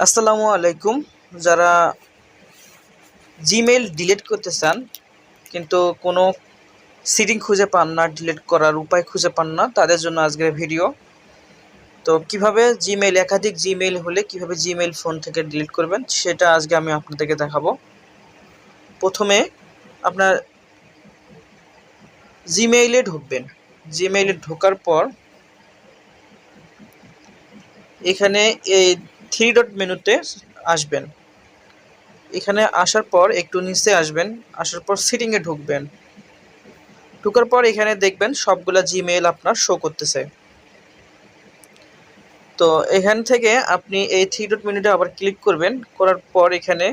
আসসালামু আলাইকুম। যারা জিমেইল ডিলিট করতে চান কিন্তু কোনো সেটিং খুঁজে পান না, ডিলিট করার উপায় খুঁজে পান না, তাদের জন্য আজকের ভিডিও। তো কিভাবে জিমেইল, একাধিক জিমেইল হলে কিভাবে জিমেইল ফোন থেকে ডিলিট করবেন সেটা আজকে আমি আপনাদেরকে দেখাবো। প্রথমে আপনার জিমেইলে ঢুকবেন। জিমেইলে ঢোকার পর এখানে এই থ্রি ডট মেনুতে আসবেন। এখানে আসার পর একটু নিচে আসবেন, আসার পর সেটিংয়ে ঢুকবেন। ঢোকার পর এখানে দেখবেন সবগুলা জিমেইল আপনার শো করতেছে। তো এখান থেকে আপনি এই থ্রি ডট মেনুতে আবার ক্লিক করবেন, করার পর এখানে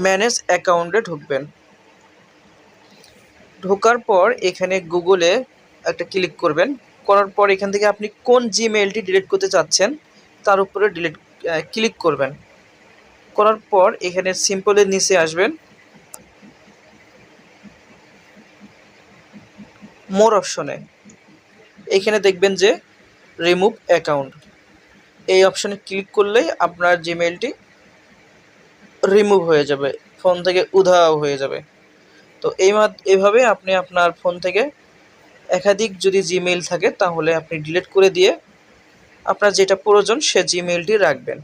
ম্যানেজ অ্যাকাউন্টে ঢুকবেন। ঢোকার পর এখানে গুগলে একটা ক্লিক করবেন, করার পর এখান থেকে আপনি কোন জিমেইলটি ডিলিট করতে চাচ্ছেন তার উপরে ক্লিক করবেন। করার পর এখানে সিম্পলের নিচে আসবেন, মোর অপশনে এখানে দেখবেন যে রিমুভ অ্যাকাউন্ট, এই অপশনে ক্লিক করলেই আপনার জিমেইলটি রিমুভ হয়ে যাবে, ফোন থেকে উধাও হয়ে যাবে। তো এইভাবে আপনি আপনার ফোন থেকে একাধিক যদি জিমেইল থাকে তাহলে আপনি ডিলিট করে দিয়ে আপনার যেটা প্রয়োজন সে জিমেইলটি রাখবেন।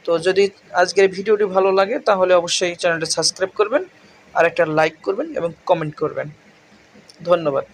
তো যদি আজকের ভিডিওটি ভালো লাগে তাহলে অবশ্যই চ্যানেলটি সাবস্ক্রাইব করবেন আর একটা লাইক করবেন এবং কমেন্ট করবেন। ধন্যবাদ।